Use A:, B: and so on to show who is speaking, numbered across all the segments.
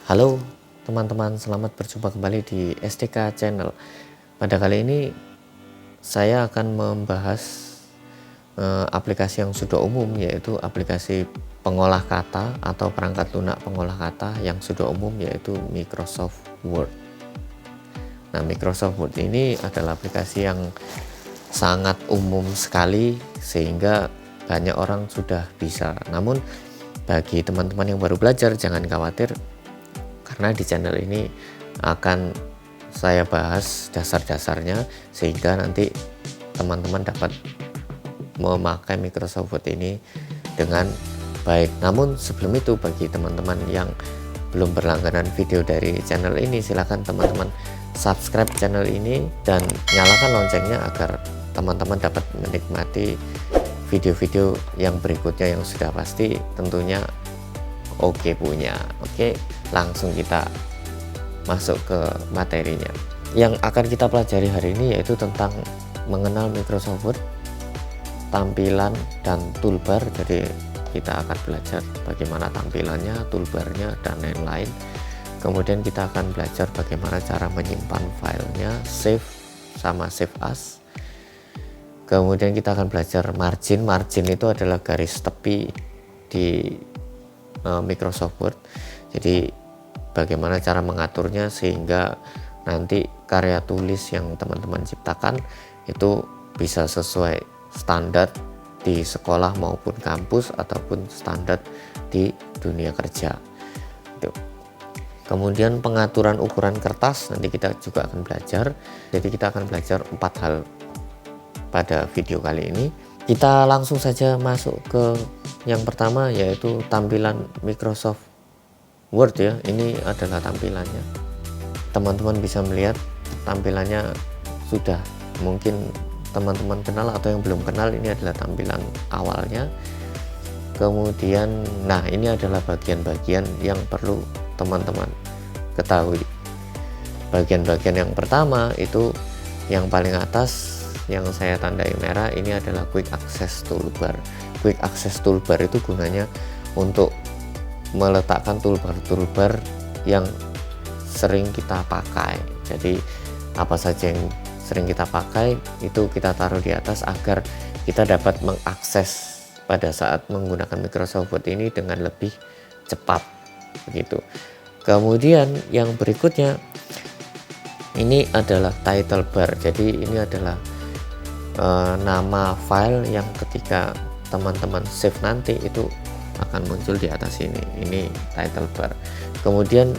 A: Halo teman-teman, selamat berjumpa kembali di STK Channel. Pada kali ini saya akan membahas aplikasi yang sudah umum, yaitu aplikasi pengolah kata atau perangkat lunak pengolah kata yang sudah umum, yaitu Microsoft Word. Nah, Microsoft Word ini adalah aplikasi yang sangat umum sekali sehingga banyak orang sudah bisa. Namun bagi teman-teman yang baru belajar, jangan khawatir, karena di channel ini akan saya bahas dasar-dasarnya sehingga nanti teman-teman dapat memakai Microsoft Word ini dengan baik. Namun sebelum itu, bagi teman-teman yang belum berlangganan video dari channel ini, silakan teman-teman subscribe channel ini dan nyalakan loncengnya agar teman-teman dapat menikmati video-video yang berikutnya yang sudah pasti tentunya oke punya. Oke, langsung kita masuk ke materinya. Yang akan kita pelajari hari ini yaitu tentang mengenal Microsoft Word, tampilan dan toolbar. Jadi kita akan belajar bagaimana tampilannya, toolbarnya, dan lain-lain. Kemudian kita akan belajar bagaimana cara menyimpan filenya, save sama save as. Kemudian kita akan belajar margin. Margin itu adalah garis tepi di Microsoft Word. Jadi bagaimana cara mengaturnya sehingga nanti karya tulis yang teman-teman ciptakan itu bisa sesuai standar di sekolah maupun kampus ataupun standar di dunia kerja. Kemudian pengaturan ukuran kertas nanti kita juga akan belajar. Jadi kita akan belajar 4 hal pada video kali ini. Kita langsung saja masuk ke yang pertama, yaitu tampilan Microsoft Word ya. Ini adalah tampilannya. Teman-teman bisa melihat tampilannya sudah mungkin teman-teman kenal, atau yang belum kenal, ini adalah tampilan awalnya. Kemudian nah, ini adalah bagian-bagian yang perlu teman-teman ketahui. Bagian-bagian yang pertama itu yang paling atas yang saya tandai merah, ini adalah Quick Access Toolbar. Quick Access Toolbar itu gunanya untuk meletakkan toolbar-toolbar yang sering kita pakai. Jadi apa saja yang sering kita pakai itu kita taruh di atas agar kita dapat mengakses pada saat menggunakan Microsoft Word ini dengan lebih cepat begitu. Kemudian yang berikutnya ini adalah title bar. Jadi ini adalah nama file yang ketika teman-teman save nanti itu akan muncul di atas ini. Ini title bar. Kemudian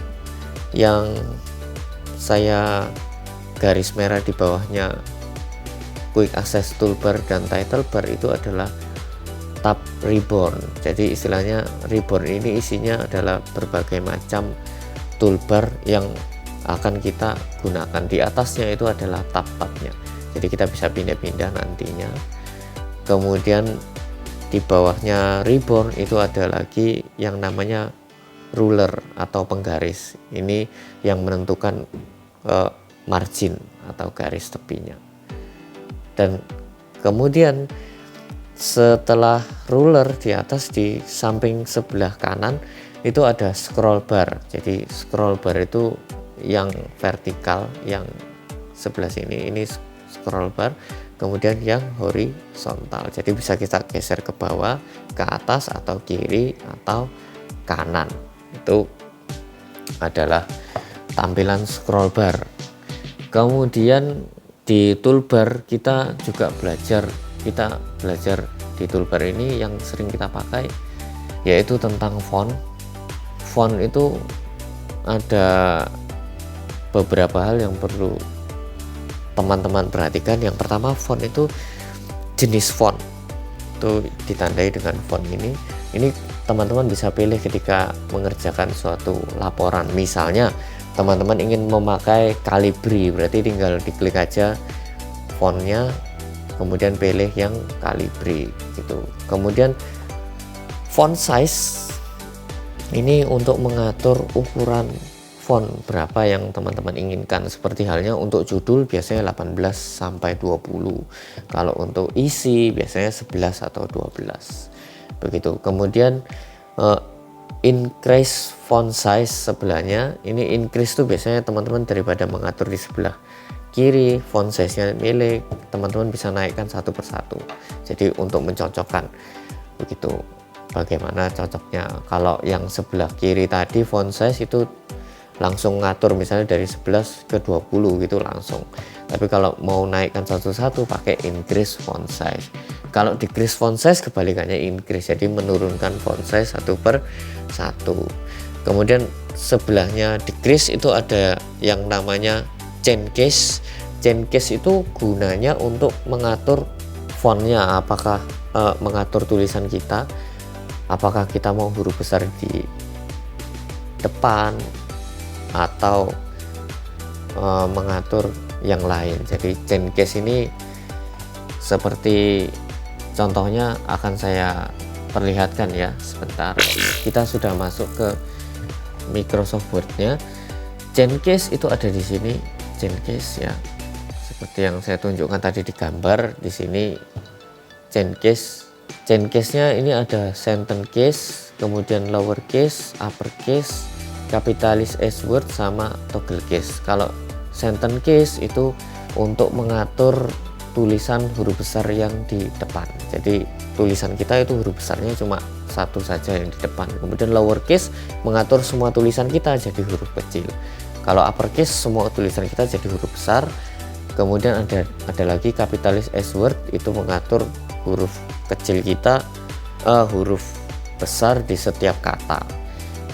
A: yang saya garis merah di bawahnya Quick Access Toolbar dan title bar itu adalah tab reborn. Jadi istilahnya reborn ini isinya adalah berbagai macam toolbar yang akan kita gunakan. Di atasnya itu adalah tab-tabnya, jadi kita bisa pindah-pindah nantinya. Kemudian di bawahnya reborn itu ada lagi yang namanya ruler atau penggaris. Ini yang menentukan margin atau garis tepinya. Dan kemudian setelah ruler, di atas di samping sebelah kanan itu ada scroll bar. Jadi scroll bar itu yang vertikal, yang sebelah sini ini scroll bar. Kemudian yang horizontal, jadi bisa kita geser ke bawah, ke atas, atau kiri, atau kanan. Itu adalah tampilan scroll bar. Kemudian di toolbar kita juga belajar di toolbar ini yang sering kita pakai yaitu tentang font. Font itu ada beberapa hal yang perlu teman-teman perhatikan. Yang pertama, font itu jenis font itu ditandai dengan font ini. Ini teman-teman bisa pilih ketika mengerjakan suatu laporan. Misalnya teman-teman ingin memakai Calibri, berarti tinggal diklik aja fontnya, kemudian pilih yang Calibri gitu. Kemudian font size ini untuk mengatur ukuran font berapa yang teman-teman inginkan. Seperti halnya untuk judul biasanya 18 sampai 20. Kalau untuk isi biasanya 11 atau 12. Begitu. Kemudian increase font size sebelahnya. Ini increase tuh biasanya teman-teman daripada mengatur di sebelah kiri font size-nya milik, teman-teman bisa naikkan satu persatu. Jadi untuk mencocokkan begitu. Bagaimana cocoknya? Kalau yang sebelah kiri tadi font size itu langsung ngatur misalnya dari 11 ke 20 gitu langsung. Tapi kalau mau naikkan satu-satu pakai increase font size. Kalau decrease font size kebalikannya increase, jadi menurunkan font size satu per satu. Kemudian sebelahnya decrease itu ada yang namanya change case. Change case itu gunanya untuk mengatur fontnya, apakah mengatur tulisan kita, apakah kita mau huruf besar di depan atau mengatur yang lain. Jadi change case ini seperti contohnya akan saya perlihatkan ya sebentar. Kita sudah masuk ke Microsoft Word-nya. Change case itu ada di sini, change case ya. Seperti yang saya tunjukkan tadi di gambar, di sini change case. Change case-nya ini ada sentence case, kemudian lower case, upper case, capitalis S word sama toggle case. Kalau sentence case itu untuk mengatur tulisan huruf besar yang di depan. Jadi tulisan kita itu huruf besarnya cuma satu saja yang di depan. Kemudian lower case mengatur semua tulisan kita jadi huruf kecil. Kalau upper case semua tulisan kita jadi huruf besar. Kemudian ada lagi capitalis S word, itu mengatur huruf kecil kita, huruf besar di setiap kata.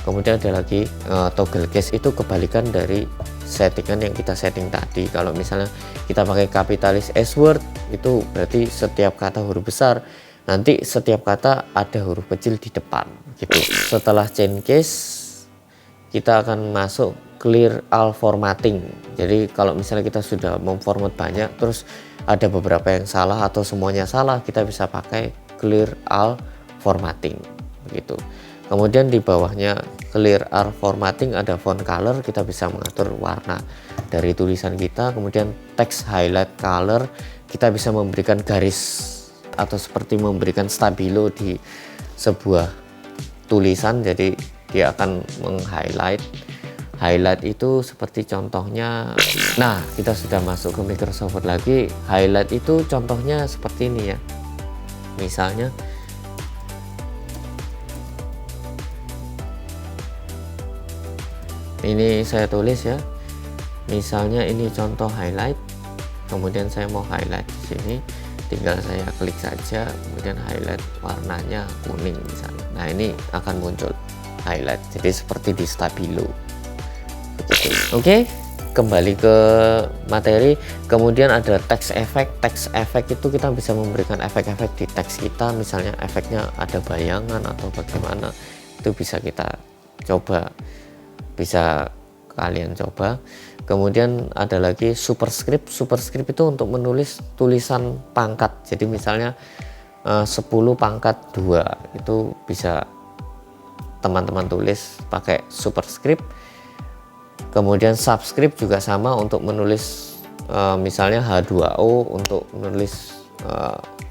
A: Kemudian ada lagi toggle case, itu kebalikan dari settingan yang kita setting tadi. Kalau misalnya kita pakai kapitalis S word, itu berarti setiap kata huruf besar, nanti setiap kata ada huruf kecil di depan gitu. Setelah change case, kita akan masuk clear all formatting. Jadi kalau misalnya kita sudah memformat banyak terus ada beberapa yang salah atau semuanya salah, kita bisa pakai clear all formatting gitu. Kemudian di bawahnya clear all formatting ada font color, kita bisa mengatur warna dari tulisan kita. Kemudian text highlight color, kita bisa memberikan garis atau seperti memberikan stabilo di sebuah tulisan, jadi dia akan meng-highlight. Highlight itu seperti contohnya, nah kita sudah masuk ke Microsoft Word lagi. Highlight itu contohnya seperti ini ya, misalnya ini saya tulis ya, misalnya ini contoh highlight, kemudian saya mau highlight di sini, tinggal saya klik saja, kemudian highlight warnanya kuning misalnya. Nah ini akan muncul highlight, jadi seperti di stabilo. Oke, kembali ke materi. Kemudian ada text effect. Text effect itu kita bisa memberikan efek-efek di teks kita, misalnya efeknya ada bayangan atau bagaimana, itu bisa kita coba, bisa kalian coba. Kemudian ada lagi superscript. Superscript itu untuk menulis tulisan pangkat, jadi misalnya 10 pangkat 2 itu bisa teman-teman tulis pakai superscript. Kemudian subscript juga sama untuk menulis misalnya H2O, untuk menulis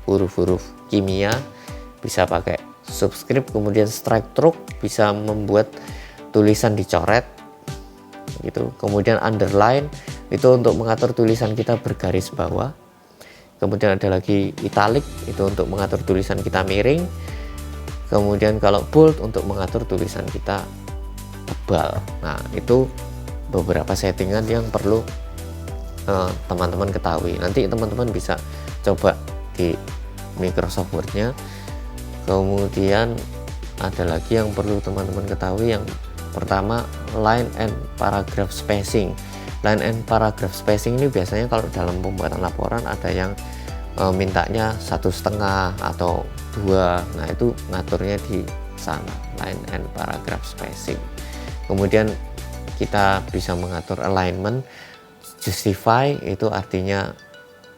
A: huruf-huruf kimia bisa pakai subscript. Kemudian strike through bisa membuat tulisan dicoret gitu. Kemudian underline itu untuk mengatur tulisan kita bergaris bawah. Kemudian ada lagi italic, itu untuk mengatur tulisan kita miring. Kemudian kalau bold untuk mengatur tulisan kita tebal. Nah itu beberapa settingan yang perlu teman-teman ketahui. Nanti teman-teman bisa coba di Microsoft Word-nya. Kemudian ada lagi yang perlu teman-teman ketahui. Yang pertama, line and paragraph spacing. Line and paragraph spacing ini biasanya kalau dalam pembuatan laporan ada yang mintanya 1,5 atau 2. Nah itu ngaturnya di sana, line and paragraph spacing. Kemudian kita bisa mengatur alignment. Justify itu artinya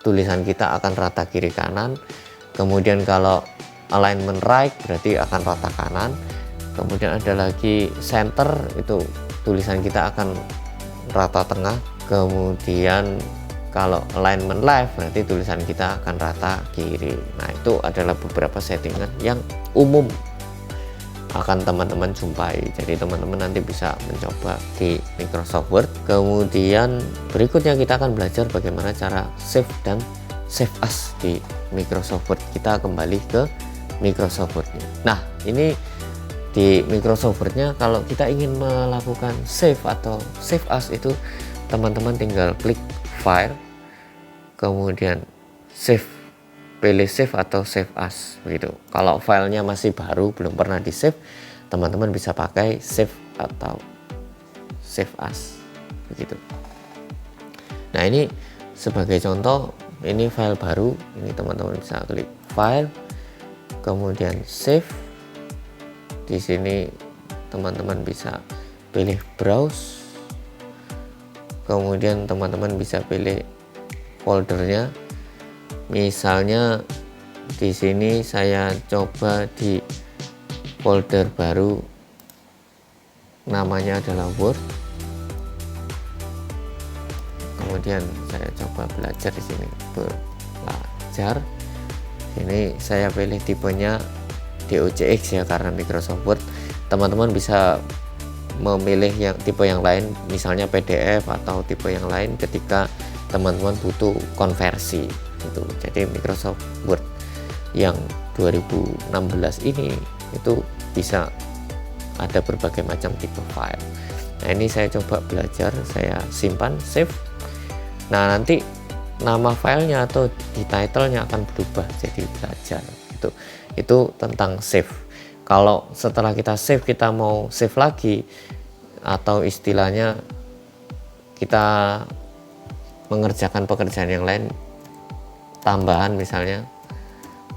A: tulisan kita akan rata kiri kanan. Kemudian kalau alignment right berarti akan rata kanan. Kemudian ada lagi center, itu tulisan kita akan rata tengah. Kemudian kalau alignment left berarti tulisan kita akan rata kiri. Nah itu adalah beberapa settingan yang umum akan teman-teman jumpai. Jadi teman-teman nanti bisa mencoba di Microsoft Word. Kemudian berikutnya kita akan belajar bagaimana cara save dan save as di Microsoft Word. Kita kembali ke Microsoft Word. Nah, ini di Microsoft Word-nya kalau kita ingin melakukan save atau save as itu teman-teman tinggal klik file, kemudian save, pilih save atau save as begitu. Kalau filenya masih baru belum pernah di save, teman-teman bisa pakai save atau save as begitu. Nah, ini sebagai contoh, ini file baru, ini teman-teman bisa klik file, kemudian save. Di sini teman-teman bisa pilih browse, kemudian teman-teman bisa pilih foldernya. Misalnya di sini saya coba di folder baru, namanya adalah Word. Kemudian saya coba belajar di sini, belajar. Ini saya pilih tipenya DOCX ya, karena Microsoft Word. Teman-teman bisa memilih yang tipe yang lain, misalnya PDF atau tipe yang lain ketika teman-teman butuh konversi itu. Jadi Microsoft Word yang 2016 ini itu bisa ada berbagai macam tipe file. Nah, ini saya coba belajar, saya simpan, save. Nah, nanti nama filenya atau di title-nya akan berubah jadi belajar. Itu tentang save. Kalau setelah kita save, kita mau save lagi, atau istilahnya kita mengerjakan pekerjaan yang lain, tambahan misalnya,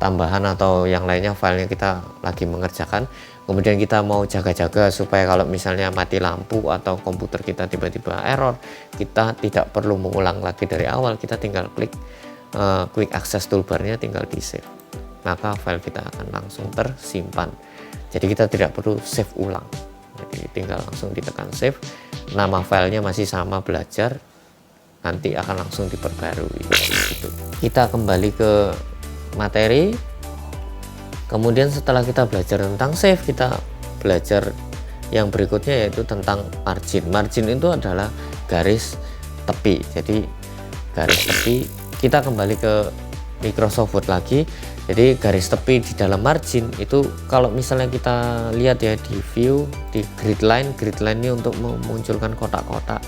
A: tambahan atau yang lainnya, filenya kita lagi mengerjakan, kemudian kita mau jaga-jaga supaya kalau misalnya mati lampu atau komputer kita tiba-tiba error, kita tidak perlu mengulang lagi dari awal, kita tinggal klik quick access toolbarnya, tinggal di save, maka file kita akan langsung tersimpan. Jadi kita tidak perlu save ulang, jadi tinggal langsung ditekan save, nama filenya masih sama, belajar, nanti akan langsung diperbarui gitu. Kita kembali ke materi. Kemudian setelah kita belajar tentang save, kita belajar yang berikutnya yaitu tentang margin. Margin itu adalah garis tepi. Jadi garis tepi, kita kembali ke Microsoft Word lagi. Jadi garis tepi di dalam margin itu, kalau misalnya kita lihat ya di view, di grid line ini untuk memunculkan kotak-kotak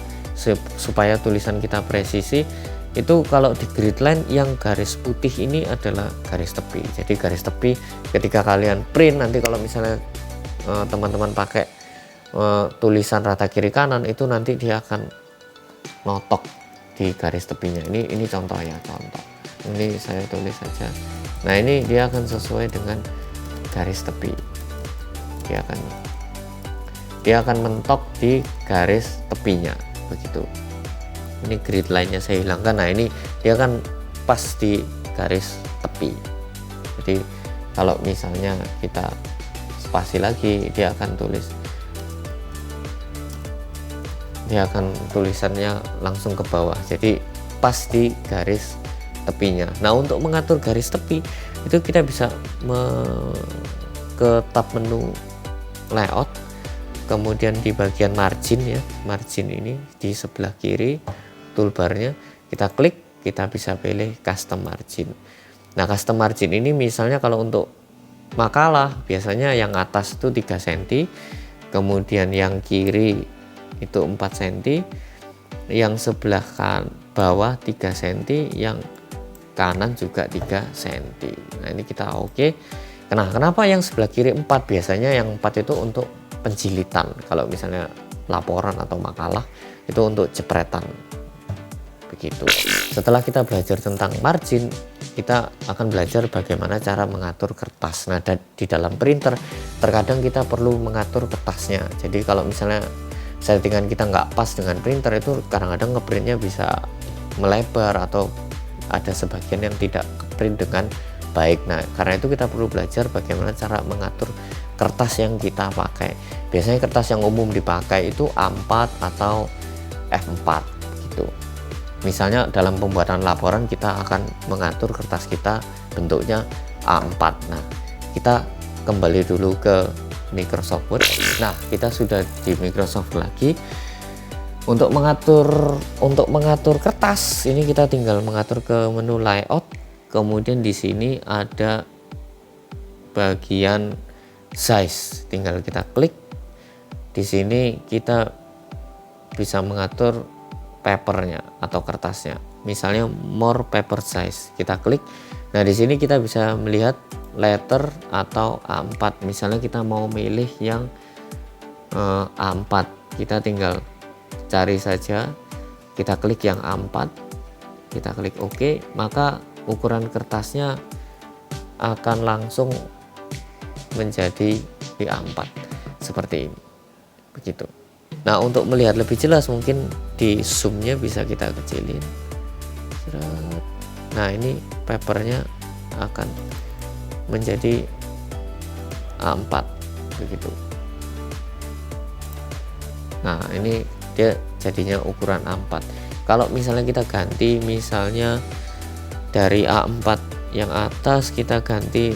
A: supaya tulisan kita presisi. Itu kalau di grid line yang garis putih ini adalah garis tepi. Jadi garis tepi ketika kalian print nanti, kalau misalnya teman-teman pakai tulisan rata kiri kanan, itu nanti dia akan notok di garis tepinya. Ini contoh ya, contoh. Ini saya tulis saja. Nah, ini dia akan sesuai dengan garis tepi. Dia akan mentok di garis tepinya begitu. Ini grid line-nya saya hilangkan. Nah, ini dia kan pas di garis tepi. Jadi kalau misalnya kita spasi lagi, dia akan tulisannya langsung ke bawah. Jadi pas di garis tepinya. Nah, untuk mengatur garis tepi itu kita bisa ke tab menu layout, kemudian di bagian margin ya, margin ini di sebelah kiri toolbarnya, kita klik, kita bisa pilih custom margin. Nah, custom margin ini misalnya kalau untuk makalah biasanya yang atas itu 3 cm, kemudian yang kiri itu 4 cm, yang sebelah bawah 3 cm, yang kanan juga 3 cm. Nah, ini kita oke. Nah, kenapa yang sebelah kiri 4? Biasanya yang 4 itu untuk penjilitan. Kalau misalnya laporan atau makalah itu untuk jepretan. Begitu. Setelah kita belajar tentang margin, kita akan belajar bagaimana cara mengatur kertas. Nah, di dalam printer terkadang kita perlu mengatur kertasnya. Jadi kalau misalnya settingan kita nggak pas dengan printer, itu kadang-kadang ngeprintnya bisa melebar atau ada sebagian yang tidak print dengan baik. Nah, karena itu kita perlu belajar bagaimana cara mengatur kertas yang kita pakai. Biasanya kertas yang umum dipakai itu A4 atau F4 gitu. Misalnya dalam pembuatan laporan kita akan mengatur kertas kita bentuknya A4. Nah, kita kembali dulu ke Microsoft Word. Nah, kita sudah di Microsoft lagi. Untuk mengatur kertas ini kita tinggal mengatur ke menu layout, kemudian di sini ada bagian size, tinggal kita klik. Di sini kita bisa mengatur papernya atau kertasnya, misalnya more paper size, kita klik. Nah, di sini kita bisa melihat letter atau A4, misalnya kita mau milih yang A4, kita tinggal cari saja, kita klik yang A4, kita klik OK, maka ukuran kertasnya akan langsung menjadi di A4 seperti ini, begitu. Nah, untuk melihat lebih jelas mungkin di zoomnya bisa kita kecilin. Nah, ini papernya akan menjadi A4 begitu. Nah, ini dia jadinya ukuran A4. Kalau misalnya kita ganti, misalnya dari A4 yang atas kita ganti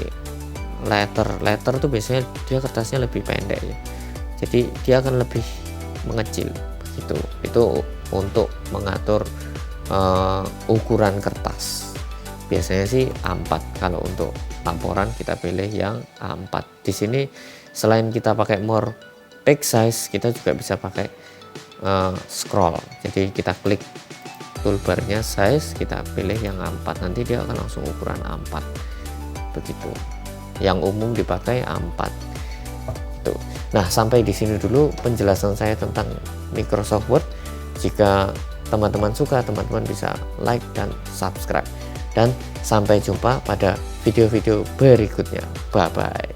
A: letter tuh biasanya dia kertasnya lebih pendek ya, jadi dia akan lebih mengecil begitu. Itu untuk mengatur ukuran kertas. Biasanya sih A4. Kalau untuk laporan kita pilih yang A4. Di sini selain kita pakai more page size, kita juga bisa pakai scroll. Jadi kita klik toolbarnya size, kita pilih yang A4, nanti dia akan langsung ukuran A4 begitu. Yang umum dipakai A4 tuh. Nah, sampai di sini dulu penjelasan saya tentang Microsoft Word. Jika teman-teman suka, teman-teman bisa like dan subscribe, dan sampai jumpa pada video-video berikutnya. Bye bye.